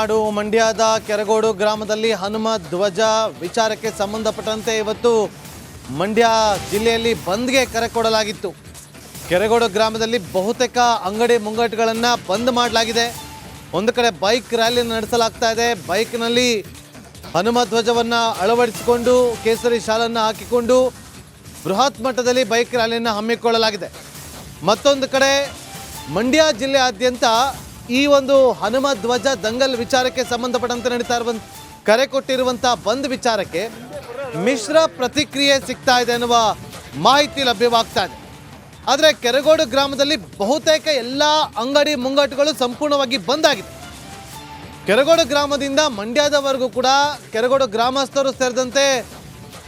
ನಾಡು ಮಂಡ್ಯದ ಕೆರಗೋಡು ಗ್ರಾಮದಲ್ಲಿ ಹನುಮ ಧ್ವಜ ವಿಚಾರಕ್ಕೆ ಸಂಬಂಧಪಟ್ಟಂತೆ ಇವತ್ತು ಮಂಡ್ಯ ಜಿಲ್ಲೆಯಲ್ಲಿ ಬಂದ್ಗೆ ಕರೆ ಕೊಡಲಾಗಿತ್ತು. ಕೆರಗೋಡು ಗ್ರಾಮದಲ್ಲಿ ಬಹುತೇಕ ಅಂಗಡಿ ಮುಂಗಟ್ಟುಗಳನ್ನು ಬಂದ್ ಮಾಡಲಾಗಿದೆ. ಒಂದು ಕಡೆ ಬೈಕ್ ರ್ಯಾಲಿ ನಡೆಸಲಾಗ್ತಾ ಇದೆ. ಬೈಕ್ನಲ್ಲಿ ಹನುಮ ಧ್ವಜವನ್ನು ಅಳವಡಿಸಿಕೊಂಡು ಕೇಸರಿ ಶಾಲನ್ನು ಹಾಕಿಕೊಂಡು ಬೃಹತ್ ಮಟ್ಟದಲ್ಲಿ ಬೈಕ್ ರ್ಯಾಲಿಯನ್ನು ಹಮ್ಮಿಕೊಳ್ಳಲಾಗಿದೆ. ಮತ್ತೊಂದು ಕಡೆ ಮಂಡ್ಯ ಜಿಲ್ಲೆಯಾದ್ಯಂತ ಈ ಒಂದು ಹನುಮ ಧ್ವಜ ದಂಗಲ್ ವಿಚಾರಕ್ಕೆ ಸಂಬಂಧಪಟ್ಟಂತೆ ನಡೀತಾ ಇರುವಂತ ಕರೆ ಕೊಟ್ಟಿರುವಂಥ ಬಂದ್ ವಿಚಾರಕ್ಕೆ ಮಿಶ್ರ ಪ್ರತಿಕ್ರಿಯೆ ಸಿಗ್ತಾ ಇದೆ ಅನ್ನುವ ಮಾಹಿತಿ ಲಭ್ಯವಾಗ್ತಾ ಇದೆ. ಆದರೆ ಕೆರಗೋಡು ಗ್ರಾಮದಲ್ಲಿ ಬಹುತೇಕ ಎಲ್ಲ ಅಂಗಡಿ ಮುಂಗಟ್ಟುಗಳು ಸಂಪೂರ್ಣವಾಗಿ ಬಂದ್ ಆಗಿದೆ. ಕೆರಗೋಡು ಗ್ರಾಮದಿಂದ ಮಂಡ್ಯದವರೆಗೂ ಕೂಡ ಕೆರಗೋಡು ಗ್ರಾಮಸ್ಥರು ಸೇರಿದಂತೆ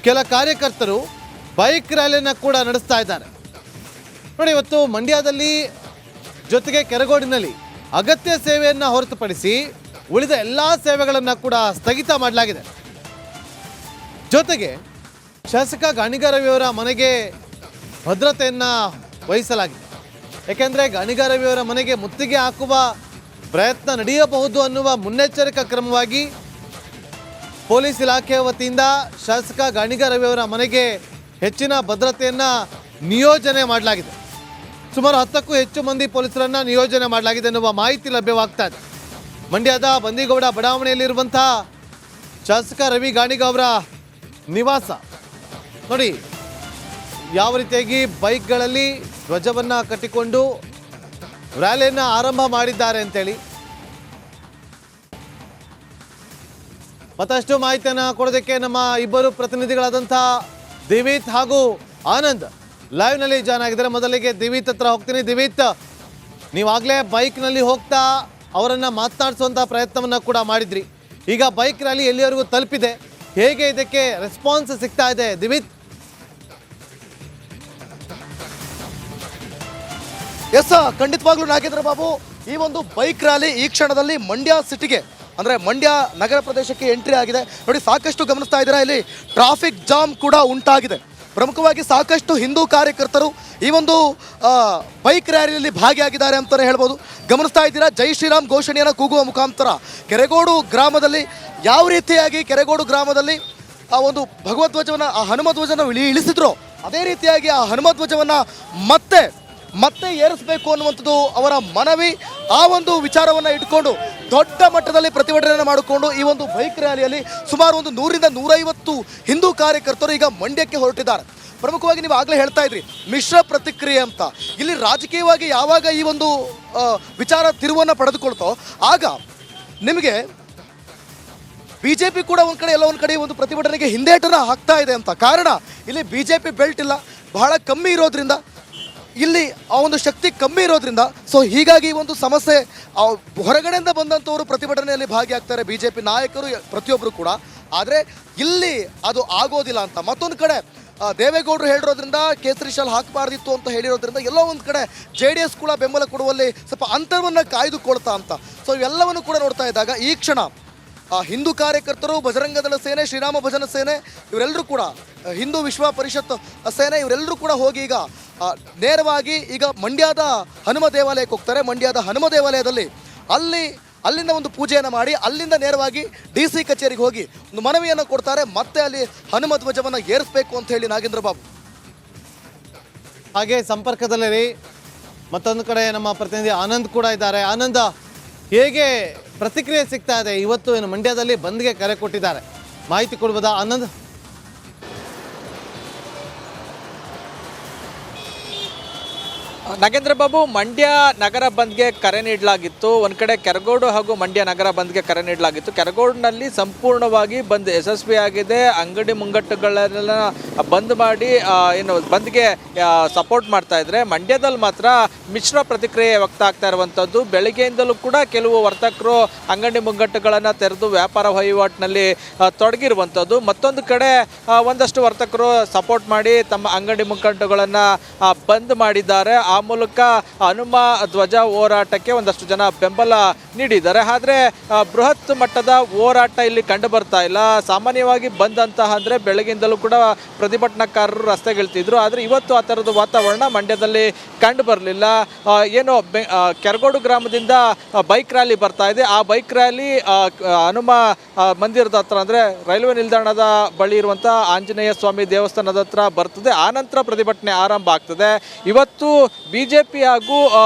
ಕೆಲ ಕಾರ್ಯಕರ್ತರು ಬೈಕ್ ರ್ಯಾಲಿಯನ್ನು ಕೂಡ ನಡೆಸ್ತಾ ಇದ್ದಾರೆ. ನೋಡಿ, ಇವತ್ತು ಮಂಡ್ಯದಲ್ಲಿ ಜೊತೆಗೆ ಕೆರಗೋಡಿನಲ್ಲಿ ಅಗತ್ಯ ಸೇವೆಯನ್ನು ಹೊರತುಪಡಿಸಿ ಉಳಿದ ಎಲ್ಲ ಸೇವೆಗಳನ್ನು ಕೂಡ ಸ್ಥಗಿತ ಮಾಡಲಾಗಿದೆ. ಜೊತೆಗೆ ಶಾಸಕ ಗಾಣಿಗಾರವಿಯವರ ಮನೆಗೆ ಭದ್ರತೆಯನ್ನು ವಹಿಸಲಾಗಿದೆ. ಯಾಕೆಂದರೆ ಗಾಣಿಗಾರವಿಯವರ ಮನೆಗೆ ಮುತ್ತಿಗೆ ಹಾಕುವ ಪ್ರಯತ್ನ ನಡೆಯಬಹುದು ಅನ್ನುವ ಮುನ್ನೆಚ್ಚರಿಕಾ ಕ್ರಮವಾಗಿ ಪೊಲೀಸ್ ಇಲಾಖೆಯ ವತಿಯಿಂದ ಶಾಸಕ ಗಾಣಿಗಾರವಿಯವರ ಮನೆಗೆ ಹೆಚ್ಚಿನ ಭದ್ರತೆಯನ್ನು ನಿಯೋಜನೆ ಮಾಡಲಾಗಿದೆ. ಸುಮಾರು 10ಕ್ಕೂ ಹೆಚ್ಚು ಮಂದಿ ಪೊಲೀಸರನ್ನು ನಿಯೋಜನೆ ಮಾಡಲಾಗಿದೆ ಎನ್ನುವ ಮಾಹಿತಿ ಲಭ್ಯವಾಗ್ತಾ ಇದೆ. ಮಂಡ್ಯದ ಬಂದಿಗೌಡ ಬಡಾವಣೆಯಲ್ಲಿರುವಂಥ ಶಾಸಕ ರವಿ ಗಾಣಿಗ ಅವರ ನಿವಾಸ ನೋಡಿ, ಯಾವ ರೀತಿಯಾಗಿ ಬೈಕ್ಗಳಲ್ಲಿ ಧ್ವಜವನ್ನು ಕಟ್ಟಿಕೊಂಡು ರ್ಯಾಲಿಯನ್ನು ಆರಂಭ ಮಾಡಿದ್ದಾರೆ ಅಂತೇಳಿ ಮತ್ತಷ್ಟು ಮಾಹಿತಿಯನ್ನು ಕೊಡೋದಕ್ಕೆ ನಮ್ಮ ಇಬ್ಬರು ಪ್ರತಿನಿಧಿಗಳಾದಂಥ ದಿವೀತ್ ಹಾಗೂ ಆನಂದ್ ಲೈವ್ನಲ್ಲಿ ಜಾಯ್ನ್ ಆಗಿದ್ದಾರೆ. ಮೊದಲಿಗೆ ದಿವೀತ್ ಹತ್ರ ಹೋಗ್ತೀನಿ. ದಿವೀತ್, ನೀವಾಗಲೇ ಬೈಕ್ನಲ್ಲಿ ಹೋಗ್ತಾ ಅವರನ್ನು ಮಾತನಾಡಿಸುವಂಥ ಪ್ರಯತ್ನವನ್ನು ಕೂಡ ಮಾಡಿದ್ರಿ. ಈಗ ಬೈಕ್ ರ್ಯಾಲಿ ಎಲ್ಲಿವರೆಗೂ ತಲುಪಿದೆ, ಹೇಗೆ ಇದಕ್ಕೆ ರೆಸ್ಪಾನ್ಸ್ ಸಿಗ್ತಾ ಇದೆ ದಿವೀತ್? ಎಸ್, ಖಂಡಿತವಾಗ್ಲೂ ನಾಗೇಂದ್ರ ಬಾಬು, ಈ ಒಂದು ಬೈಕ್ ರ್ಯಾಲಿ ಈ ಕ್ಷಣದಲ್ಲಿ ಮಂಡ್ಯ ಸಿಟಿಗೆ ಅಂದರೆ ಮಂಡ್ಯ ನಗರ ಪ್ರದೇಶಕ್ಕೆ ಎಂಟ್ರಿ ಆಗಿದೆ. ನೋಡಿ, ಸಾಕಷ್ಟು ಗಮನಿಸ್ತಾ ಇದ್ದೀರಾ, ಇಲ್ಲಿ ಟ್ರಾಫಿಕ್ ಜಾಮ್ ಕೂಡ ಉಂಟಾಗಿದೆ. ಪ್ರಮುಖವಾಗಿ ಸಾಕಷ್ಟು ಹಿಂದೂ ಕಾರ್ಯಕರ್ತರು ಈ ಒಂದು ಬೈಕ್ ರ್ಯಾಲಿಯಲ್ಲಿ ಭಾಗಿಯಾಗಿದ್ದಾರೆ ಅಂತಲೇ ಹೇಳ್ಬೋದು. ಗಮನಿಸ್ತಾ ಇದ್ದೀರಾ, ಜೈ ಶ್ರೀರಾಮ್ ಘೋಷಣೆಯನ್ನು ಕೂಗುವ ಮುಖಾಂತರ ಕೆರಗೋಡು ಗ್ರಾಮದಲ್ಲಿ ಯಾವ ರೀತಿಯಾಗಿ ಕೆರಗೋಡು ಗ್ರಾಮದಲ್ಲಿ ಆ ಒಂದು ಭಗವಧ್ವಜವನ್ನು, ಆ ಹನುಮಧ್ವಜನ ಇಳಿಸಿದ್ರು, ಅದೇ ರೀತಿಯಾಗಿ ಆ ಹನುಮಧ್ವಜವನ್ನು ಮತ್ತೆ ಏರಿಸಬೇಕು ಅನ್ನುವಂಥದ್ದು ಅವರ ಮನವಿ. ಆ ಒಂದು ವಿಚಾರವನ್ನು ಇಟ್ಕೊಂಡು ದೊಡ್ಡ ಮಟ್ಟದಲ್ಲಿ ಪ್ರತಿಭಟನೆಯನ್ನು ಮಾಡಿಕೊಂಡು ಈ ಒಂದು ಬೈಕ್ ರ್ಯಾಲಿಯಲ್ಲಿ ಸುಮಾರು ಒಂದು 100ರಿಂದ 150 ಹಿಂದೂ ಕಾರ್ಯಕರ್ತರು ಈಗ ಮಂಡ್ಯಕ್ಕೆ ಹೊರಟಿದ್ದಾರೆ. ಪ್ರಮುಖವಾಗಿ ನೀವು ಆಗಲೇ ಹೇಳ್ತಾ ಇದ್ರಿ ಮಿಶ್ರ ಪ್ರತಿಕ್ರಿಯೆ ಅಂತ. ಇಲ್ಲಿ ರಾಜಕೀಯವಾಗಿ ಯಾವಾಗ ಈ ಒಂದು ವಿಚಾರ ತಿರುವನ್ನು ಪಡೆದುಕೊಳ್ತೋ ಆಗ ನಿಮಗೆ ಬಿಜೆಪಿ ಕೂಡ ಒಂದು ಕಡೆ ಎಲ್ಲ ಒಂದು ಕಡೆ ಒಂದು ಪ್ರತಿಭಟನೆಗೆ ಹಿಂದೇಟನ್ನು ಹಾಕ್ತಾ ಇದೆ ಅಂತ. ಕಾರಣ ಇಲ್ಲಿ ಬಿಜೆಪಿ ಬೆಲ್ಟ್ ಇಲ್ಲ, ಬಹಳ ಕಮ್ಮಿ ಇರೋದ್ರಿಂದ, ಇಲ್ಲಿ ಆ ಒಂದು ಶಕ್ತಿ ಕಮ್ಮಿ ಇರೋದ್ರಿಂದ, ಸೊ ಹೀಗಾಗಿ ಒಂದು ಸಮಸ್ಯೆ ಹೊರಗಡೆಯಿಂದ ಬಂದಂಥವರು ಪ್ರತಿಭಟನೆಯಲ್ಲಿ ಭಾಗಿಯಾಗ್ತಾರೆ, ಬಿಜೆಪಿ ನಾಯಕರು ಪ್ರತಿಯೊಬ್ಬರು ಕೂಡ. ಆದರೆ ಇಲ್ಲಿ ಅದು ಆಗೋದಿಲ್ಲ ಅಂತ. ಮತ್ತೊಂದು ಕಡೆ ದೇವೇಗೌಡರು ಹೇಳಿರೋದ್ರಿಂದ ಕೇಸರಿ ಶಾಲ್ ಹಾಕಬಾರ್ದಿತ್ತು ಅಂತ ಹೇಳಿರೋದ್ರಿಂದ ಎಲ್ಲೋ ಒಂದು ಕಡೆ JDS ಕೂಡ ಬೆಂಬಲ ಕೊಡುವಲ್ಲಿ ಸ್ವಲ್ಪ ಅಂತರವನ್ನು ಕಾಯ್ದುಕೊಳ್ತಾ ಅಂತ. ಸೊ ಇವೆಲ್ಲವನ್ನು ಕೂಡ ನೋಡ್ತಾ ಇದ್ದಾಗ ಈ ಕ್ಷಣ ಹಿಂದೂ ಕಾರ್ಯಕರ್ತರು, ಬಜರಂಗದಳ ಸೇನೆ, ಶ್ರೀರಾಮ ಭಜನ ಸೇನೆ, ಇವರೆಲ್ಲರೂ ಕೂಡ ಹಿಂದೂ ವಿಶ್ವ ಪರಿಷತ್ ಸೇನೆ, ಇವರೆಲ್ಲರೂ ಕೂಡ ಹೋಗಿ ಈಗ ನೇರವಾಗಿ ಈಗ ಮಂಡ್ಯದ ಹನುಮ ದೇವಾಲಯಕ್ಕೆ ಹೋಗ್ತಾರೆ. ಮಂಡ್ಯದ ಹನುಮ ದೇವಾಲಯದಲ್ಲಿ ಅಲ್ಲಿಂದ ಒಂದು ಪೂಜೆಯನ್ನು ಮಾಡಿ ಅಲ್ಲಿಂದ ನೇರವಾಗಿ DC ಕಚೇರಿಗೆ ಹೋಗಿ ಒಂದು ಮನವಿಯನ್ನು ಕೊಡ್ತಾರೆ. ಮತ್ತೆ ಅಲ್ಲಿ ಹನುಮ ಧ್ವಜವನ್ನು ಏರಿಸಬೇಕು ಅಂತ ಹೇಳಿ ನಾಗೇಂದ್ರ ಬಾಬು. ಹಾಗೆ ಸಂಪರ್ಕದಲ್ಲಿ ಮತ್ತೊಂದು ಕಡೆ ನಮ್ಮ ಪ್ರತಿನಿಧಿ ಆನಂದ್ ಕೂಡ ಇದ್ದಾರೆ. ಆನಂದ, ಹೇಗೆ ಪ್ರತಿಕ್ರಿಯೆ ಸಿಗ್ತಾ ಇದೆ? ಇವತ್ತು ಏನು ಮಂಡ್ಯದಲ್ಲಿ ಬಂದ್ಗೆ ಕರೆ ಕೊಟ್ಟಿದ್ದಾರೆ, ಮಾಹಿತಿ ಕೊಡ್ಬೋದಾ ಆನಂದ್? ನಾಗೇಂದ್ರ ಬಾಬು, ಮಂಡ್ಯ ನಗರ ಬಂದ್ಗೆ ಕರೆ ನೀಡಲಾಗಿತ್ತು. ಒಂದು ಕಡೆ ಕೆರಗೋಡು ಹಾಗೂ ಮಂಡ್ಯ ನಗರ ಬಂದ್ಗೆ ಕರೆ ನೀಡಲಾಗಿತ್ತು. ಕೆರಗೋಡಿನಲ್ಲಿ ಸಂಪೂರ್ಣವಾಗಿ ಬಂದ್ ಯಶಸ್ವಿಯಾಗಿದೆ. ಅಂಗಡಿ ಮುಂಗಟ್ಟುಗಳೆಲ್ಲ ಬಂದ್ ಮಾಡಿ ಏನು ಬಂದ್ಗೆ ಸಪೋರ್ಟ್ ಮಾಡ್ತಾ ಇದ್ರೆ, ಮಂಡ್ಯದಲ್ಲಿ ಮಾತ್ರ ಮಿಶ್ರ ಪ್ರತಿಕ್ರಿಯೆ ವ್ಯಕ್ತ ಆಗ್ತಾ ಇರುವಂಥದ್ದು. ಬೆಳಗ್ಗೆಯಿಂದಲೂ ಕೂಡ ಕೆಲವು ವರ್ತಕರು ಅಂಗಡಿ ಮುಂಗಟ್ಟುಗಳನ್ನು ತೆರೆದು ವ್ಯಾಪಾರ ವಹಿವಾಟಿನಲ್ಲಿ ತೊಡಗಿರುವಂಥದ್ದು. ಮತ್ತೊಂದು ಕಡೆ ಒಂದಷ್ಟು ವರ್ತಕರು ಸಪೋರ್ಟ್ ಮಾಡಿ ತಮ್ಮ ಅಂಗಡಿ ಮುಂಗಟ್ಟುಗಳನ್ನು ಬಂದ್ ಮಾಡಿದ್ದಾರೆ. ಆ ಮೂಲಕ ಹನುಮ ಧ್ವಜ ಹೋರಾಟಕ್ಕೆ ಒಂದಷ್ಟು ಜನ ಬೆಂಬಲ ನೀಡಿದ್ದಾರೆ. ಆದರೆ ಬೃಹತ್ ಮಟ್ಟದ ಹೋರಾಟ ಇಲ್ಲಿ ಕಂಡು ಬರ್ತಾ ಇಲ್ಲ. ಸಾಮಾನ್ಯವಾಗಿ ಬಂದ್ ಅಂತ ಅಂದರೆ ಬೆಳಗಿಂದಲೂ ಕೂಡ ಪ್ರತಿಭಟನಾಕಾರರು ರಸ್ತೆಗಿಳ್ತಿದ್ರು. ಆದರೆ ಇವತ್ತು ಆ ಥರದ ವಾತಾವರಣ ಮಂಡ್ಯದಲ್ಲಿ ಕಂಡು ಬರಲಿಲ್ಲ. ಏನು ಕೆರಗೋಡು ಗ್ರಾಮದಿಂದ ಬೈಕ್ ರ್ಯಾಲಿ ಬರ್ತಾ ಇದೆ. ಆ ಬೈಕ್ ರ್ಯಾಲಿ ಹನುಮ ಮಂದಿರದ ಹತ್ರ ಅಂದರೆ ರೈಲ್ವೆ ನಿಲ್ದಾಣದ ಬಳಿ ಇರುವಂಥ ಆಂಜನೇಯ ಸ್ವಾಮಿ ದೇವಸ್ಥಾನದ ಹತ್ರ ಬರ್ತದೆ. ಆನಂತರ ಪ್ರತಿಭಟನೆ ಆರಂಭ ಆಗ್ತದೆ. ಇವತ್ತು BJP ಹಾಗೂ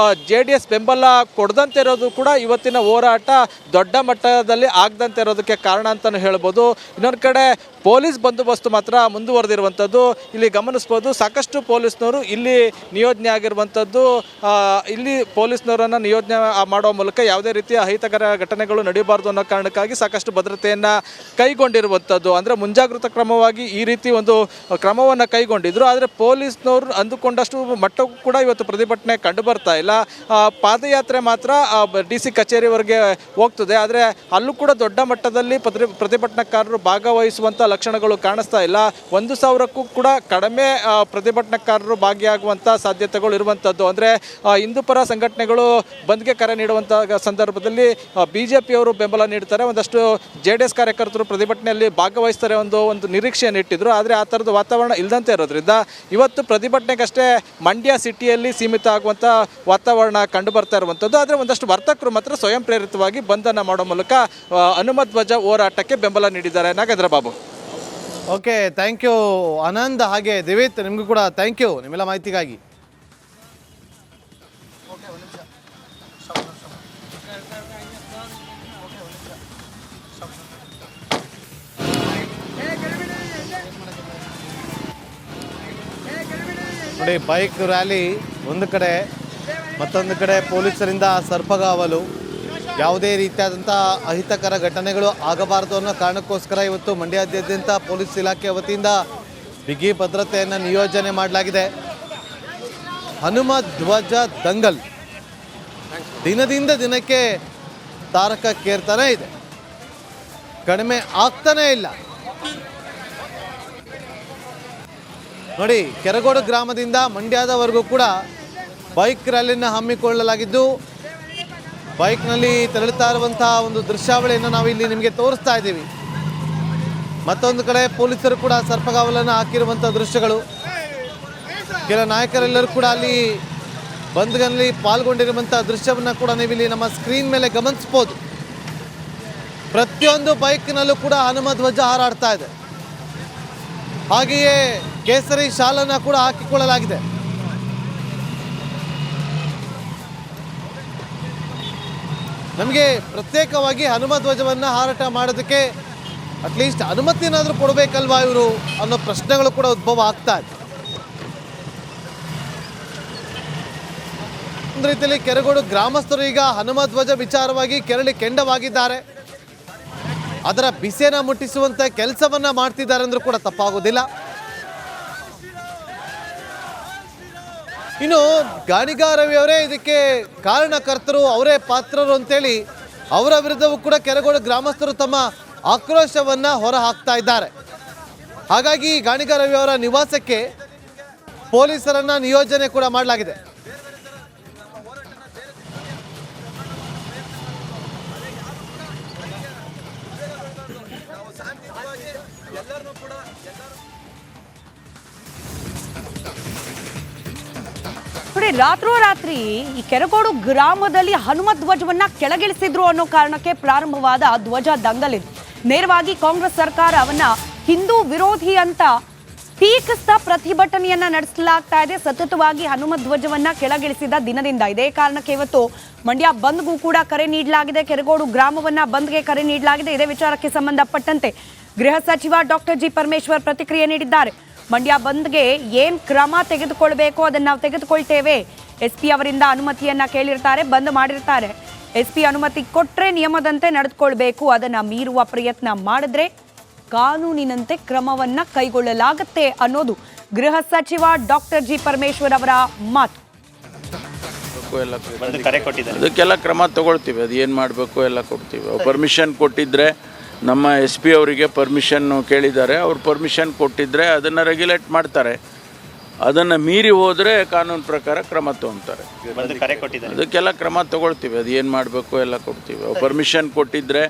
JDS ಬೆಂಬಲ ಕೊಡದಂತೆ ಇರೋದು ಕೂಡ ಇವತ್ತಿನ ಹೋರಾಟ ದೊಡ್ಡ ಮಟ್ಟದಲ್ಲಿ ಆಗದಂತೆ ಇರೋದಕ್ಕೆ ಕಾರಣ ಅಂತಲೂ ಹೇಳ್ಬೋದು. ಇನ್ನೊಂದು ಕಡೆ ಪೊಲೀಸ್ ಬಂದೋಬಸ್ತು ಮಾತ್ರ ಮುಂದುವರೆದಿರುವಂಥದ್ದು ಇಲ್ಲಿ ಗಮನಿಸ್ಬೋದು. ಸಾಕಷ್ಟು ಪೊಲೀಸ್ನವರು ಇಲ್ಲಿ ನಿಯೋಜನೆ ಆಗಿರುವಂಥದ್ದು. ಇಲ್ಲಿ ಪೊಲೀಸ್ನವರನ್ನು ನಿಯೋಜನೆ ಮಾಡುವ ಮೂಲಕ ಯಾವುದೇ ರೀತಿಯ ಅಹಿತಕರ ಘಟನೆಗಳು ನಡೆಯಬಾರ್ದು ಅನ್ನೋ ಕಾರಣಕ್ಕಾಗಿ ಸಾಕಷ್ಟು ಭದ್ರತೆಯನ್ನು ಕೈಗೊಂಡಿರುವಂಥದ್ದು. ಅಂದರೆ ಮುಂಜಾಗ್ರತಾ ಕ್ರಮವಾಗಿ ಈ ರೀತಿ ಒಂದು ಕ್ರಮವನ್ನು ಕೈಗೊಂಡಿದ್ರು. ಆದರೆ ಪೊಲೀಸ್ನವರು ಅಂದುಕೊಂಡಷ್ಟು ಮಟ್ಟಕ್ಕೂ ಕೂಡ ಇವತ್ತು ಪ್ರತಿಭಟನೆ ಕಂಡು ಬರ್ತಾ ಇಲ್ಲ. ಪಾದಯಾತ್ರೆ ಮಾತ್ರ DC ಕಚೇರಿವರೆಗೆ ಹೋಗ್ತದೆ. ಆದರೆ ಅಲ್ಲೂ ಕೂಡ ದೊಡ್ಡ ಮಟ್ಟದಲ್ಲಿ ಪ್ರತಿಭಟನಾಕಾರರು ಭಾಗವಹಿಸುವಂಥ ಲಕ್ಷಣಗಳು ಕಾಣಿಸ್ತಾ ಇಲ್ಲ. 1,000ಕ್ಕೂ ಕೂಡ ಕಡಿಮೆ ಪ್ರತಿಭಟನಾಕಾರರು ಭಾಗಿಯಾಗುವಂಥ ಸಾಧ್ಯತೆಗಳು ಇರುವಂಥದ್ದು. ಅಂದರೆ ಹಿಂದೂಪರ ಸಂಘಟನೆಗಳು ಬಂದ್ಗೆ ಕರೆ ನೀಡುವಂಥ ಸಂದರ್ಭದಲ್ಲಿ BJPಯವರು ಬೆಂಬಲ ನೀಡ್ತಾರೆ. ಒಂದಷ್ಟು JDS ಕಾರ್ಯಕರ್ತರು ಪ್ರತಿಭಟನೆಯಲ್ಲಿ ಭಾಗವಹಿಸ್ತಾರೆ ಒಂದು ನಿರೀಕ್ಷೆಯನ್ನು ಇಟ್ಟಿದ್ರು. ಆದರೆ ಆ ಥರದ ವಾತಾವರಣ ಇಲ್ಲದಂತೆ ಇರೋದ್ರಿಂದ ಇವತ್ತು ಪ್ರತಿಭಟನೆಗಷ್ಟೇ ಮಂಡ್ಯ ಸಿಟಿಯಲ್ಲಿ ಸೀಮಿತ ಆಗುವಂಥ ವಾತಾವರಣ ಕಂಡು ಬರ್ತಾ ಇರುವಂಥದ್ದು. ಆದರೆ ಒಂದಷ್ಟು ವರ್ತಕರು ಮಾತ್ರ ಸ್ವಯಂ ಪ್ರೇರಿತವಾಗಿ ಬಂಧನ ಮಾಡೋ ಮೂಲಕ ಹನುಮ ಧ್ವಜ ಹೋರಾಟಕ್ಕೆ ಬೆಂಬಲ ನೀಡಿದ್ದಾರೆ. Nagendra Babu. Okay, thank you Anand. ಹಾಗೆ ದಿವಿತ್, ನಿಮಗೂ ಕೂಡ ಥ್ಯಾಂಕ್ ಯು ನಿಮ್ಮೆಲ್ಲ ಮಾಹಿತಿಗಾಗಿ. ನೋಡಿ, ಬೈಕ್ ರ್ಯಾಲಿ ಒಂದು ಕಡೆ, ಮತ್ತೊಂದು ಕಡೆ ಪೊಲೀಸರಿಂದ ಸರ್ಪಗಾವಲು. ಯಾವುದೇ ರೀತಿಯಾದಂಥ ಅಹಿತಕರ ಘಟನೆಗಳು ಆಗಬಾರದು ಅನ್ನೋ ಕಾರಣಕ್ಕೋಸ್ಕರ ಇವತ್ತು ಮಂಡ್ಯಾದ್ಯಂತ ಪೊಲೀಸ್ ಇಲಾಖೆ ವತಿಯಿಂದ ಬಿಗಿ ಭದ್ರತೆಯನ್ನು ನಿಯೋಜನೆ ಮಾಡಲಾಗಿದೆ. ಹನುಮ ಧ್ವಜ ದಂಗಲ್ ದಿನದಿಂದ ದಿನಕ್ಕೆ ತಾರಕಕ್ಕೇರ್ತಾನೆ ಇದೆ, ಕಡಿಮೆ ಆಗ್ತಾನೇ ಇಲ್ಲ. ನೋಡಿ, ಕೆರಗೋಡು ಗ್ರಾಮದಿಂದ ಮಂಡ್ಯದವರೆಗೂ ಕೂಡ ಬೈಕ್ ರ್ಯಾಲಿಯನ್ನು ಹಮ್ಮಿಕೊಳ್ಳಲಾಗಿದ್ದು, ಬೈಕ್ನಲ್ಲಿ ತೆರಳುತ್ತಾ ಇರುವಂಥ ಒಂದು ದೃಶ್ಯಾವಳಿಯನ್ನು ನಾವು ಇಲ್ಲಿ ನಿಮಗೆ ತೋರಿಸ್ತಾ ಇದ್ದೀವಿ. ಮತ್ತೊಂದು ಕಡೆ ಪೊಲೀಸರು ಕೂಡ ಸರ್ಪಗಾವಲನ್ನು ಹಾಕಿರುವಂಥ ದೃಶ್ಯಗಳು. ಕೆಲ ನಾಯಕರೆಲ್ಲರೂ ಕೂಡ ಅಲ್ಲಿ ಬಂದ್ನಲ್ಲಿ ಪಾಲ್ಗೊಂಡಿರುವಂಥ ದೃಶ್ಯವನ್ನು ಕೂಡ ನೀವಿಲ್ಲಿ ನಮ್ಮ ಸ್ಕ್ರೀನ್ ಮೇಲೆ ಗಮನಿಸ್ಬೋದು. ಪ್ರತಿಯೊಂದು ಬೈಕ್ನಲ್ಲೂ ಕೂಡ ಹನುಮ ಧ್ವಜ ಹಾರಾಡ್ತಾ ಇದೆ. ಹಾಗೆಯೇ ಕೇಸರಿ ಶಾಲನ್ನು ಕೂಡ ಹಾಕಿಕೊಳ್ಳಲಾಗಿದೆ. ನಮಗೆ ಪ್ರತ್ಯೇಕವಾಗಿ ಹನುಮ ಧ್ವಜವನ್ನು ಹಾರಾಟ ಮಾಡೋದಕ್ಕೆ ಅಟ್ಲೀಸ್ಟ್ ಅನುಮತಿಯನ್ನಾದರೂ ಕೊಡಬೇಕಲ್ವಾ ಇವರು ಅನ್ನೋ ಪ್ರಶ್ನೆಗಳು ಕೂಡ ಉದ್ಭವ ಆಗ್ತಾ ಇದೆ. ಒಂದು ರೀತಿಯಲ್ಲಿ ಕೆರಗೋಡು ಗ್ರಾಮಸ್ಥರು ಈಗ ಹನುಮ ಧ್ವಜ ವಿಚಾರವಾಗಿ ಕೆರಳಿ ಕೆಂಡವಾಗಿದ್ದಾರೆ. ಅದರ ಬಿಸಿಯನ್ನು ಮುಟ್ಟಿಸುವಂಥ ಕೆಲಸವನ್ನ ಮಾಡ್ತಿದ್ದಾರೆ ಅಂದ್ರೂ ಕೂಡ ತಪ್ಪಾಗೋದಿಲ್ಲ. ಇನ್ನು ಗಾಣಿಗ ರವಿ ಅವರೇ ಇದಕ್ಕೆ ಕಾರಣಕರ್ತರು, ಅವರೇ ಪಾತ್ರರು ಅಂತೇಳಿ ಅವರ ವಿರುದ್ಧವೂ ಕೂಡ ಕೆರಗೋಡು ಗ್ರಾಮಸ್ಥರು ತಮ್ಮ ಆಕ್ರೋಶವನ್ನ ಹೊರ ಹಾಕ್ತಾ ಇದ್ದಾರೆ. ಹಾಗಾಗಿ ಗಾಣಿಗ ರವಿ ಅವರ ನಿವಾಸಕ್ಕೆ ಪೊಲೀಸರನ್ನ ನಿಯೋಜನೆ ಕೂಡ ಮಾಡಲಾಗಿದೆ. ನೋಡಿ, ರಾತ್ರೋರಾತ್ರಿ ಈ ಕೆರಗೋಡು ಗ್ರಾಮದಲ್ಲಿ ಹನುಮ ಧ್ವಜವನ್ನ ಕೆಳಗಿಳಿಸಿದ್ರು ಅನ್ನೋ ಕಾರಣಕ್ಕೆ ಪ್ರಾರಂಭವಾದ ಧ್ವಜ ದಂಗಲಿದು ನೇರವಾಗಿ ಕಾಂಗ್ರೆಸ್ ಸರ್ಕಾರ ಅವನ್ನ ಹಿಂದೂ ವಿರೋಧಿ ಅಂತ ಟೀಕಿಸ್ತಾ ಪ್ರತಿಭಟನೆಯನ್ನ ನಡೆಸಲಾಗ್ತಾ ಇದೆ. ಸತತವಾಗಿ ಹನುಮ ಧ್ವಜವನ್ನ ಕೆಳಗಿಳಿಸಿದ ದಿನದಿಂದ ಇದೇ ಕಾರಣಕ್ಕೆ ಇವತ್ತು ಮಂಡ್ಯ ಬಂದ್ಗೂ ಕೂಡ ಕರೆ ನೀಡಲಾಗಿದೆ. ಕೆರಗೋಡು ಗ್ರಾಮವನ್ನ ಬಂದ್ಗೆ ಕರೆ ನೀಡಲಾಗಿದೆ. ಇದೇ ವಿಚಾರಕ್ಕೆ ಸಂಬಂಧಪಟ್ಟಂತೆ ಗೃಹ ಸಚಿವ ಡಾಕ್ಟರ್ ಜಿ ಪರಮೇಶ್ವರ್ ಪ್ರತಿಕ್ರಿಯೆ ನೀಡಿದ್ದಾರೆ. ಮಂಡ್ಯ ಬಂದ್ಗೆ ಏನ್ ಕ್ರಮ ತೆಗೆದುಕೊಳ್ಬೇಕು ಅದನ್ನ ನಾವು ತೆಗೆದುಕೊಳ್ತೇವೆ. SP ಅವರಿಂದ ಅನುಮತಿಯನ್ನ ಕೇಳಿರ್ತಾರೆ, ಬಂದ್ ಮಾಡಿರ್ತಾರೆ. SP ಅನುಮತಿ ಕೊಟ್ರೆ ನಿಯಮದಂತೆ ನಡೆದುಕೊಳ್ಬೇಕು. ಅದನ್ನ ಮೀರುವ ಪ್ರಯತ್ನ ಮಾಡಿದ್ರೆ ಕಾನೂನಿನಂತೆ ಕ್ರಮವನ್ನ ಕೈಗೊಳ್ಳಲಾಗುತ್ತೆ ಅನ್ನೋದು ಗೃಹ ಸಚಿವ ಡಾಕ್ಟರ್ ಜಿ ಪರಮೇಶ್ವರ್ ಅವರ ಮಾತು. ಅದಕ್ಕೆಲ್ಲ ಕ್ರಮ ತಗೊಳ್ತೀವಿ. ಅದು ಏನು ಮಾಡಬೇಕು ಎಲ್ಲ ಕೊಡ್ತೀವಿ. ಪರ್ಮಿಷನ್ ಕೊಟ್ಟಿದ್ರೆ ನಮ್ಮ SP ಅವರಿಗೆ ಪರ್ಮಿಷನ್ ಕೇಳಿದ್ದಾರೆ. ಅವ್ರು ಪರ್ಮಿಷನ್ ಕೊಟ್ಟಿದ್ದರೆ ಅದನ್ನು ರೆಗ್ಯುಲೇಟ್ ಮಾಡ್ತಾರೆ. ಅದನ್ನು ಮೀರಿ ಹೋದರೆ ಕಾನೂನು ಪ್ರಕಾರ ಕ್ರಮ ತಗೊತಾರೆ. ಬಂದು ಕರೆ ಕೊಟ್ಟಿದ್ದಾರೆ. ಅದಕ್ಕೆಲ್ಲ ಕ್ರಮ ತಗೊಳ್ತೀವಿ. ಅದು ಏನು ಮಾಡಬೇಕು ಎಲ್ಲ ಕೊಡ್ತೀವಿ. ಪರ್ಮಿಷನ್ ಕೊಟ್ಟಿದ್ದರೆ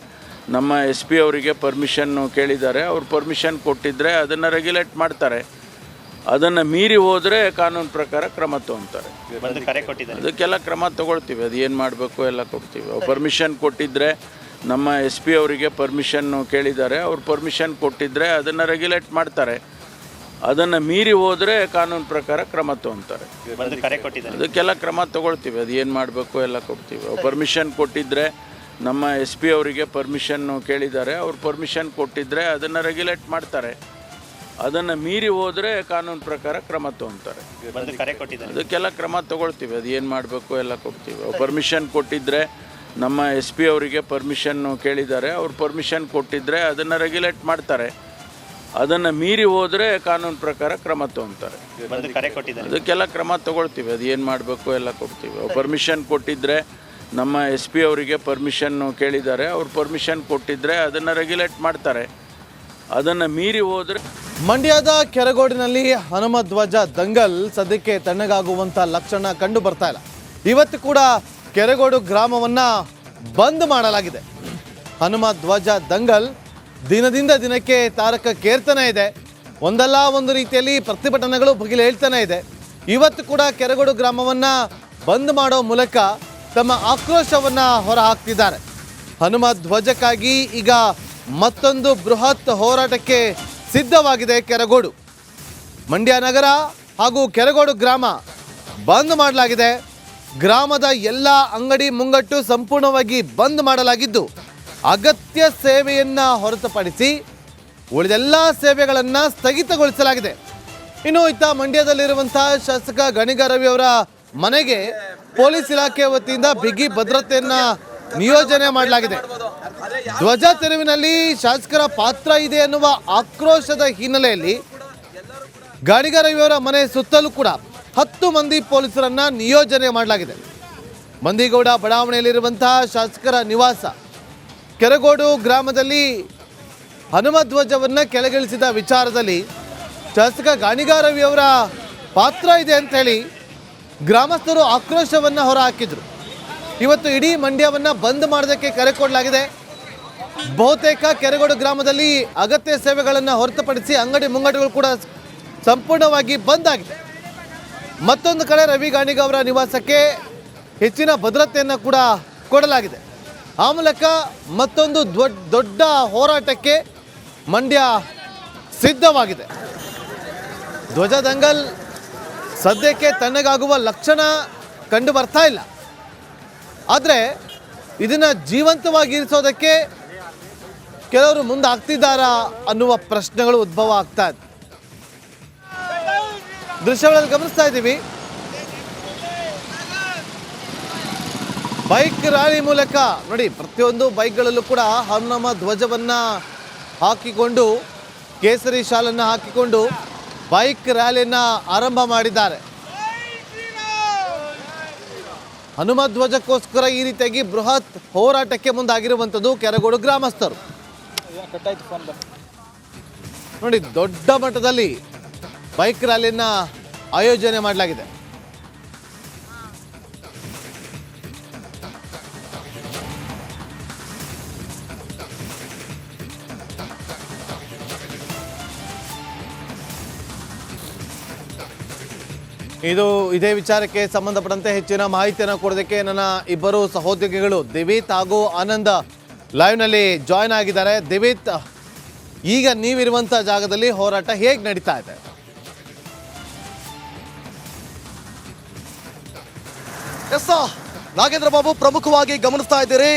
ನಮ್ಮ SP ಅವರಿಗೆ ಪರ್ಮಿಷನ್ನು ಕೇಳಿದ್ದಾರೆ. ಅವ್ರು ಪರ್ಮಿಷನ್ ಕೊಟ್ಟಿದ್ದರೆ ಅದನ್ನು ರೆಗ್ಯುಲೇಟ್ ಮಾಡ್ತಾರೆ. ಅದನ್ನು ಮೀರಿ ಹೋದರೆ ಕಾನೂನು ಪ್ರಕಾರ ಕ್ರಮ ತಗೊತಾರೆ. ಬಂದು ಕರೆ ಕೊಟ್ಟಿದ್ದಾರೆ. ಅದಕ್ಕೆಲ್ಲ ಕ್ರಮ ತಗೊಳ್ತೀವಿ. ಅದು ಏನು ಮಾಡಬೇಕು ಎಲ್ಲ ಕೊಡ್ತೀವಿ. ಪರ್ಮಿಷನ್ ಕೊಟ್ಟಿದ್ದರೆ ನಮ್ಮ SP ಅವರಿಗೆ ಪರ್ಮಿಷನ್ನು ಕೇಳಿದ್ದಾರೆ. ಅವ್ರು ಪರ್ಮಿಷನ್ ಕೊಟ್ಟಿದ್ದರೆ ಅದನ್ನು ರೆಗ್ಯುಲೇಟ್ ಮಾಡ್ತಾರೆ. ಅದನ್ನು ಮೀರಿ ಹೋದರೆ ಕಾನೂನು ಪ್ರಕಾರ ಕ್ರಮ ತಗೊತಾರೆ. ಬಂದು ಕರೆ ಕೊಟ್ಟಿದ್ದಾರೆ. ಅದಕ್ಕೆಲ್ಲ ಕ್ರಮ ತಗೊಳ್ತೀವಿ. ಅದು ಏನು ಮಾಡಬೇಕು ಎಲ್ಲ ಕೊಡ್ತೀವಿ. ಪರ್ಮಿಷನ್ ಕೊಟ್ಟಿದ್ದರೆ ನಮ್ಮ SP ಅವರಿಗೆ ಪರ್ಮಿಷನ್ನು ಕೇಳಿದ್ದಾರೆ. ಅವ್ರು ಪರ್ಮಿಷನ್ ಕೊಟ್ಟಿದ್ದರೆ ಅದನ್ನು ರೆಗ್ಯುಲೇಟ್ ಮಾಡ್ತಾರೆ. ಅದನ್ನು ಮೀರಿ ಹೋದರೆ ಕಾನೂನು ಪ್ರಕಾರ ಕ್ರಮ ತಗೊತಾರೆ. ಬಂದು ಕರೆ ಕೊಟ್ಟಿದ್ದಾರೆ. ಅದಕ್ಕೆಲ್ಲ ಕ್ರಮ ತಗೊಳ್ತೀವಿ. ಅದು ಏನು ಮಾಡಬೇಕು ಎಲ್ಲ ಕೊಡ್ತೀವಿ. ಪರ್ಮಿಷನ್ ಕೊಟ್ಟಿದ್ದರೆ ನಮ್ಮ SP ಅವರಿಗೆ ಪರ್ಮಿಷನ್ನು ಕೇಳಿದ್ದಾರೆ. ಅವ್ರು ಪರ್ಮಿಷನ್ ಕೊಟ್ಟಿದ್ದರೆ ಅದನ್ನು ರೆಗ್ಯುಲೇಟ್ ಮಾಡ್ತಾರೆ. ಅದನ್ನು ಮೀರಿ ಹೋದರೆ ಕಾನೂನು ಪ್ರಕಾರ ಕ್ರಮ ತಗೊತಾರೆ. ಬಂದು ಕರೆ ಕೊಟ್ಟಿದ್ದಾರೆ. ಅದಕ್ಕೆಲ್ಲ ಕ್ರಮ ತಗೊಳ್ತೀವಿ. ಅದು ಏನು ಮಾಡಬೇಕು ಎಲ್ಲ ಕೊಡ್ತೀವಿ. ಪರ್ಮಿಷನ್ ಕೊಟ್ಟಿದ್ದರೆ ನಮ್ಮ SP ಅವರಿಗೆ ಪರ್ಮಿಷನ್ನು ಕೇಳಿದ್ದಾರೆ. ಅವ್ರು ಪರ್ಮಿಷನ್ ಕೊಟ್ಟಿದ್ದರೆ ಅದನ್ನು ರೆಗ್ಯುಲೇಟ್ ಮಾಡ್ತಾರೆ. ಅದನ್ನು ಮೀರಿ ಹೋದರೆ ಮಂಡ್ಯದ ಕೆರಗೋಡಿನಲ್ಲಿ ಹನುಮ ಧ್ವಜ ದಂಗಲ್ ಸದ್ಯಕ್ಕೆ ತಣ್ಣಗಾಗುವಂಥ ಲಕ್ಷಣ ಕಂಡು ಬರ್ತಾ ಇಲ್ಲ. ಇವತ್ತು ಕೂಡ ಕೆರಗೋಡು ಗ್ರಾಮವನ್ನು ಬಂದ್ ಮಾಡಲಾಗಿದೆ. ಹನುಮ ಧ್ವಜ ದಂಗಲ್ ದಿನದಿಂದ ದಿನಕ್ಕೆ ತಾರಕಕ್ಕೇರ್ತಾನೆ ಇದೆ. ಒಂದಲ್ಲ ಒಂದು ರೀತಿಯಲ್ಲಿ ಪ್ರತಿಭಟನೆಗಳು ಭುಗಿಲೇಳ್ತಾನೆ ಇದೆ. ಇವತ್ತು ಕೂಡ ಕೆರಗೋಡು ಗ್ರಾಮವನ್ನು ಬಂದ್ ಮಾಡೋ ಮೂಲಕ ತಮ್ಮ ಆಕ್ರೋಶವನ್ನು ಹೊರಹಾಕ್ತಿದ್ದಾರೆ. ಹನುಮ ಧ್ವಜಕ್ಕಾಗಿ ಈಗ ಮತ್ತೊಂದು ಬೃಹತ್ ಹೋರಾಟಕ್ಕೆ ಸಿದ್ಧವಾಗಿದೆ ಕೆರಗೋಡು. ಮಂಡ್ಯ ನಗರ ಹಾಗೂ ಕೆರಗೋಡು ಗ್ರಾಮ ಬಂದ್ ಮಾಡಲಾಗಿದೆ. ಗ್ರಾಮದ ಎಲ್ಲ ಅಂಗಡಿ ಮುಂಗಟ್ಟು ಸಂಪೂರ್ಣವಾಗಿ ಬಂದ್ ಮಾಡಲಾಗಿದ್ದು ಅಗತ್ಯ ಸೇವೆಯನ್ನು ಹೊರತುಪಡಿಸಿ ಉಳಿದೆಲ್ಲ ಸೇವೆಗಳನ್ನು ಸ್ಥಗಿತಗೊಳಿಸಲಾಗಿದೆ. ಇನ್ನು ಇತ್ತ ಮಂಡ್ಯದಲ್ಲಿರುವಂಥ ಶಾಸಕ ಗಣಿಗ ರವಿ ಅವರ ಮನೆಗೆ ಪೊಲೀಸ್ ಇಲಾಖೆ ವತಿಯಿಂದ ಬಿಗಿ ಭದ್ರತೆಯನ್ನು ನಿಯೋಜನೆ ಮಾಡಲಾಗಿದೆ. ಧ್ವಜ ತೆರವಿನಲ್ಲಿ ಶಾಸಕರ ಪಾತ್ರ ಇದೆ ಎನ್ನುವ ಆಕ್ರೋಶದ ಹಿನ್ನೆಲೆಯಲ್ಲಿ ಗಣಿಗ ರವಿಯವರ ಮನೆ ಸುತ್ತಲೂ ಕೂಡ 10 ಮಂದಿ ಪೊಲೀಸರನ್ನ ನಿಯೋಜನೆ ಮಾಡಲಾಗಿದೆ. ಮಂದಿಗೌಡ ಬಡಾವಣೆಯಲ್ಲಿರುವಂತಹ ಶಾಸಕರ ನಿವಾಸ ಕೆರಗೋಡು ಗ್ರಾಮದಲ್ಲಿ ಹನುಮ ಧ್ವಜವನ್ನು ಕೆಳಗಿಳಿಸಿದ ವಿಚಾರದಲ್ಲಿ ಶಾಸಕ ಗಣಿಗ ರವಿಯವರ ಪಾತ್ರ ಇದೆ ಅಂತ ಹೇಳಿ ಗ್ರಾಮಸ್ಥರು ಆಕ್ರೋಶವನ್ನು ಹೊರಹಾಕಿದ್ರು. ಇವತ್ತು ಇಡೀ ಮಂಡ್ಯವನ್ನು ಬಂದ್ ಮಾಡೋದಕ್ಕೆ ಕರೆ ಕೊಡಲಾಗಿದೆ. ಬಹುತೇಕ ಕೆರಗೋಡು ಗ್ರಾಮದಲ್ಲಿ ಅಗತ್ಯ ಸೇವೆಗಳನ್ನು ಹೊರತುಪಡಿಸಿ ಅಂಗಡಿ ಮುಂಗಟ್ಟುಗಳು ಕೂಡ ಸಂಪೂರ್ಣವಾಗಿ ಬಂದ್ ಆಗಿದೆ. ಮತ್ತೊಂದು ಕಡೆ ರವಿ ಗಾಣಿಗ ಅವರ ನಿವಾಸಕ್ಕೆ ಹೆಚ್ಚಿನ ಭದ್ರತೆಯನ್ನು ಕೂಡ ಕೊಡಲಾಗಿದೆ. ಆ ಮೂಲಕ ಮತ್ತೊಂದು ದೊಡ್ಡ ಹೋರಾಟಕ್ಕೆ ಮಂಡ್ಯ ಸಿದ್ಧವಾಗಿದೆ. ಧ್ವಜ ದಂಗಲ್ ಸದ್ಯಕ್ಕೆ ತಣ್ಣಗಾಗುವ ಲಕ್ಷಣ ಕಂಡು ಬರ್ತಾ ಇಲ್ಲ. ಆದರೆ ಇದನ್ನು ಜೀವಂತವಾಗಿರಿಸೋದಕ್ಕೆ ಕೆಲವರು ಮುಂದಾಗ್ತಿದ್ದಾರಾ ಅನ್ನುವ ಪ್ರಶ್ನೆಗಳು ಉದ್ಭವ ಆಗ್ತಾ ಇದೆ. ದೃಶ್ಯಗಳಲ್ಲಿ ಗಮನಿಸ್ತಾ ಇದ್ದೀವಿ. ಬೈಕ್ ರ್ಯಾಲಿ ಮೂಲಕ ನೋಡಿ, ಪ್ರತಿಯೊಂದು ಬೈಕ್ಗಳಲ್ಲೂ ಕೂಡ ಹನುಮ ಧ್ವಜವನ್ನು ಹಾಕಿಕೊಂಡು ಕೇಸರಿ ಶಾಲನ್ನು ಹಾಕಿಕೊಂಡು ಬೈಕ್ ರ್ಯಾಲಿಯನ್ನು ಆರಂಭ ಮಾಡಿದ್ದಾರೆ. ಹನುಮ ಧ್ವಜಕ್ಕೋಸ್ಕರ ಈ ರೀತಿಯಾಗಿ ಬೃಹತ್ ಹೋರಾಟಕ್ಕೆ ಮುಂದಾಗಿರುವಂಥದ್ದು ಕೆರಗೋಡು ಗ್ರಾಮಸ್ಥರು. ನೋಡಿ, ದೊಡ್ಡ ಮಟ್ಟದಲ್ಲಿ ಬೈಕ್ ರ್ಯಾಲಿಯನ್ನು ಆಯೋಜನೆ ಮಾಡಲಾಗಿದೆ. ಇದೇ ವಿಚಾರಕ್ಕೆ ಸಂಬಂಧಪಟ್ಟಂತೆ ಹೆಚ್ಚಿನ ಮಾಹಿತಿಯನ್ನು ಕೊಡೋದಕ್ಕೆ ನನ್ನ ಇಬ್ಬರು ಸಹೋದ್ಯೋಗಿಗಳು ದಿವಿತ್ ಹಾಗೂ ಆನಂದ್ ಲೈವ್ನಲ್ಲಿ ಜಾಯ್ನ್ ಆಗಿದ್ದಾರೆ. ದಿವಿತ್, ಈಗ ನೀವಿರುವಂಥ ಜಾಗದಲ್ಲಿ ಹೋರಾಟ ಹೇಗೆ ನಡೀತಾ ಇದೆ? ಎಸ್ ನಾಗೇಂದ್ರ ಬಾಬು, ಪ್ರಮುಖವಾಗಿ ಗಮನಿಸ್ತಾ ಇದ್ದೀರಿ,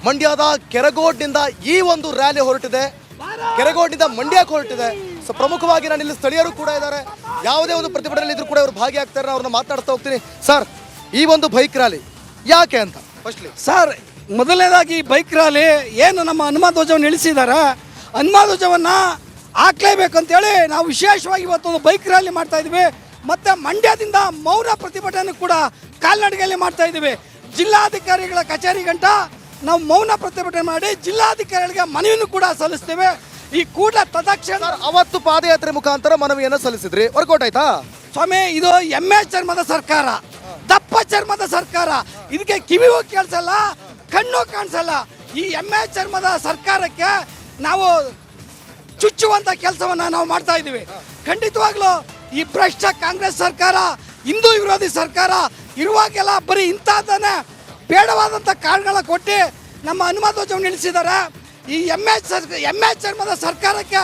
ಮಂಡ್ಯದ ಕೆರಗೋಡ್ನಿಂದ ಈ ಒಂದು ರ್ಯಾಲಿ ಹೊರಟಿದೆ. ಕೆರಗೋಡ್ನಿಂದ ಮಂಡ್ಯಕ್ಕೆ ಹೊರಟಿದೆ. ಸೊ ಪ್ರಮುಖವಾಗಿ ನಾನು ಇಲ್ಲಿ ಸ್ಥಳೀಯರು ಕೂಡ ಇದ್ದಾರೆ. ಯಾವುದೇ ಒಂದು ಪ್ರತಿಭಟನೆ ಇದ್ರೂ ಕೂಡ ಇವರು ಭಾಗಿಯಾಗ್ತಾರೆ. ಅವ್ರನ್ನ ಮಾತಾಡ್ತಾ ಹೋಗ್ತೀನಿ. ಸರ್, ಈ ಒಂದು ಬೈಕ್ ರ್ಯಾಲಿ ಯಾಕೆ ಅಂತ ಫಸ್ಟ್ಲಿ ಸರ್, ಮೊದಲನೇದಾಗಿ ಬೈಕ್ ರ್ಯಾಲಿ ಏನು ನಮ್ಮ ಹನುಮ ಧ್ವಜವನ್ನು ಇಳಿಸಿದ್ದಾರೆ, ಹನುಮ ಧ್ವಜವನ್ನು ಹಾಕ್ಲೇಬೇಕಂತೇಳಿ ನಾವು ವಿಶೇಷವಾಗಿ ಇವತ್ತೊಂದು ಬೈಕ್ ರ್ಯಾಲಿ ಮಾಡ್ತಾ ಇದ್ದೀವಿ. ಮತ್ತು ಮಂಡ್ಯದಿಂದ ಮೌನ ಪ್ರತಿಭಟನೆ ಕೂಡ ಕಾಲ್ನಡಿಗೆಯಲ್ಲಿ ಮಾಡ್ತಾ ಇದ್ದೀವಿ. ಜಿಲ್ಲಾಧಿಕಾರಿಗಳ ಕಚೇರಿ ಗಂಟ ನಾವು ಮೌನ ಪ್ರತಿಭಟನೆ ಮಾಡಿ ಜಿಲ್ಲಾಧಿಕಾರಿಗಳಿಗೆ ಮನವಿಯನ್ನು ಕೂಡ ಸಲ್ಲಿಸ್ತೇವೆ. ಈ ಕೂಡಲೇ ತತ್ಕ್ಷಣ ಅವತ್ತು ಪಾದಯಾತ್ರೆ ಮುಖಾಂತರ ಮನವಿಯನ್ನು ಸಲ್ಲಿಸಿದ್ರಿ, ವರ್ಕೌಟ್ ಆಯ್ತಾ? ಸ್ವಾಮಿ ಇದು ಎಮ್ಮೆ ಚರ್ಮದ ಸರ್ಕಾರ, ದಪ್ಪ ಚರ್ಮದ ಸರ್ಕಾರ. ಇದಕ್ಕೆ ಕಿವಿಯೂ ಕೇಳಿಸಲ್ಲ, ಕಣ್ಣು ಕಾಣಿಸಲ್ಲ. ಈ ಎಮ್ಮೆ ಚರ್ಮದ ಸರ್ಕಾರಕ್ಕೆ ನಾವು ಚುಚ್ಚುವಂತ ಕೆಲಸವನ್ನ ನಾವು ಮಾಡ್ತಾ ಇದ್ದೀವಿ. ಖಂಡಿತವಾಗ್ಲೂ ಈ ಭ್ರಷ್ಟ ಕಾಂಗ್ರೆಸ್ ಸರ್ಕಾರ, ಹಿಂದೂ ವಿರೋಧಿ ಸರ್ಕಾರ ಇರುವಾಗೆಲ್ಲ ಬರೀ ಇಂಥದ್ದನ್ನೇ ಬೇಡವಾದಂಥ ಕಾರಣಗಳ ಕೊಟ್ಟು ನಮ್ಮ ಹನುಮಧ್ವಜವನ್ನು ನಿಲ್ಲಿಸಿದ್ದಾರೆ. ಈ ಎಮ್ಮೆ ಚರ್ಮದ ಸರ್ಕಾರಕ್ಕೆ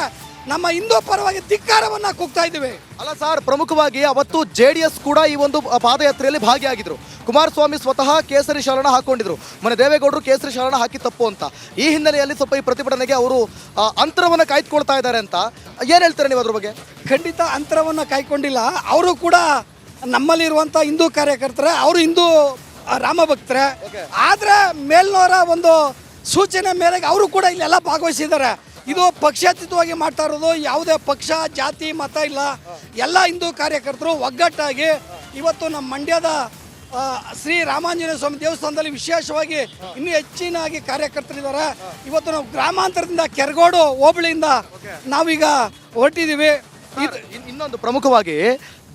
ನಮ್ಮ ಹಿಂದೂ ಪರವಾಗಿ ಧಿಕ್ಕಾರವನ್ನ ಕೂಗ್ತಾ ಇದ್ದೀವಿ. ಅಲ್ಲ ಸರ್, ಪ್ರಮುಖವಾಗಿ ಅವತ್ತು JDS ಕೂಡ ಈ ಒಂದು ಪಾದಯಾತ್ರೆಯಲ್ಲಿ ಭಾಗಿಯಾಗಿದ್ರು. ಕುಮಾರಸ್ವಾಮಿ ಸ್ವತಃ ಕೇಸರಿ ಶಾಲನ ಹಾಕೊಂಡಿದ್ರು. ಮೊನ್ನೆ ದೇವೇಗೌಡರು ಕೇಸರಿ ಶಾಲನ ಹಾಕಿ ತಪ್ಪು ಅಂತ. ಈ ಹಿನ್ನೆಲೆಯಲ್ಲಿ ಸ್ವಲ್ಪ ಈ ಪ್ರತಿಭಟನೆಗೆ ಅವರು ಅಂತರವನ್ನು ಕಾಯ್ದುಕೊಳ್ತಾ ಇದ್ದಾರೆ ಅಂತ ಏನು ಹೇಳ್ತಾರೆ ನೀವು ಅದ್ರ ಬಗ್ಗೆ? ಖಂಡಿತ ಅಂತರವನ್ನು ಕಾಯ್ಕೊಂಡಿಲ್ಲ. ಅವರು ಕೂಡ ನಮ್ಮಲ್ಲಿರುವಂಥ ಹಿಂದೂ ಕಾರ್ಯಕರ್ತರೆ, ಅವರು ಹಿಂದೂ ರಾಮ ಭಕ್ತರೆ. ಆದರೆ ಮೇಲ್ನವರ ಒಂದು ಸೂಚನೆ ಮೇರೆಗೆ ಅವರು ಕೂಡ ಇಲ್ಲೆಲ್ಲ ಭಾಗವಹಿಸಿದ್ದಾರೆ. ಇದು ಪಕ್ಷಾತೀತವಾಗಿ ಮಾಡ್ತಾ ಇರೋದು. ಯಾವುದೇ ಪಕ್ಷ ಜಾತಿ ಮತ ಇಲ್ಲ. ಎಲ್ಲ ಹಿಂದೂ ಕಾರ್ಯಕರ್ತರು ಒಗ್ಗಟ್ಟಾಗಿ ಇವತ್ತು ನಮ್ಮ ಮಂಡ್ಯದ ಶ್ರೀ ರಾಮಾಂಜನೇಯ ಸ್ವಾಮಿ ದೇವಸ್ಥಾನದಲ್ಲಿ ವಿಶೇಷವಾಗಿ ಇನ್ನೂ ಹೆಚ್ಚಿನಾಗಿ ಕಾರ್ಯಕರ್ತರಿದ್ದಾರೆ. ಇವತ್ತು ನಾವು ಗ್ರಾಮಾಂತರದಿಂದ ಕೆರಗೋಡು ಹೋಬಳಿಯಿಂದ ನಾವೀಗ ಹೊರಟಿದ್ದೀವಿ. ಇನ್ನೊಂದು ಪ್ರಮುಖವಾಗಿ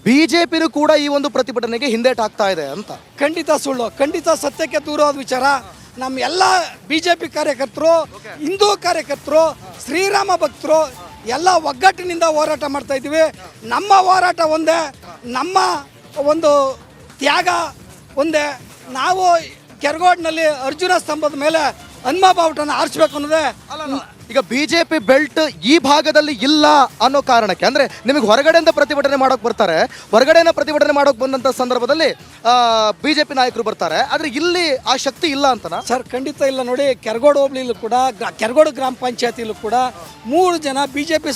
ಬಿಜೆಪಿನೂ ಕೂಡ ಈ ಒಂದು ಪ್ರತಿಭಟನೆಗೆ ಹಿಂದೇಟಾಗ್ತಾ ಇದೆ ಅಂತ. ಖಂಡಿತ ಸುಳ್ಳು, ಖಂಡಿತ ಸತ್ಯಕ್ಕೆ ದೂರವಾದ ವಿಚಾರ. ನಮ್ಮ ಎಲ್ಲ BJP ಕಾರ್ಯಕರ್ತರು, ಹಿಂದೂ ಕಾರ್ಯಕರ್ತರು, ಶ್ರೀರಾಮ ಭಕ್ತರು ಎಲ್ಲ ಒಗ್ಗಟ್ಟಿನಿಂದ ಹೋರಾಟ ಮಾಡ್ತಾ ಇದ್ದೀವಿ. ನಮ್ಮ ಹೋರಾಟ ಒಂದೇ, ನಮ್ಮ ಒಂದು ತ್ಯಾಗ ಒಂದೇ. ನಾವು ಕೆರಗೋಡಿನಲ್ಲಿ ಅರ್ಜುನ ಸ್ತಂಭದ ಮೇಲೆ ಹನುಮ ಬಾವುಟನ ಆರಿಸ್ಬೇಕು ಅನ್ನೋದೇ. ಈಗ ಬಿಜೆಪಿ ಬೆಲ್ಟ್ ಈ ಭಾಗದಲ್ಲಿ ಇಲ್ಲ ಅನ್ನೋ ಕಾರಣಕ್ಕೆ, ಅಂದ್ರೆ ನಿಮಗೆ ಹೊರಗಡೆಯಿಂದ ಪ್ರತಿಭಟನೆ ಮಾಡೋಕೆ ಬರ್ತಾರೆ, ಹೊರಗಡೆನ ಪ್ರತಿಭಟನೆ ಮಾಡೋಕೆ ಬಂದಂಥ ಸಂದರ್ಭದಲ್ಲಿ ಬಿಜೆಪಿ ನಾಯಕರು ಬರ್ತಾರೆ, ಆದರೆ ಇಲ್ಲಿ ಆ ಶಕ್ತಿ ಇಲ್ಲ ಅಂತನಾ? ಸರ್ ಖಂಡಿತ ಇಲ್ಲ. ನೋಡಿ, ಕೆರಗೋಡು ಹೋಬಳಿಲೂ ಕೂಡ ಕೆರಗೋಡು ಗ್ರಾಮ ಪಂಚಾಯತಿಲೂ ಕೂಡ 3 ಜನ BJP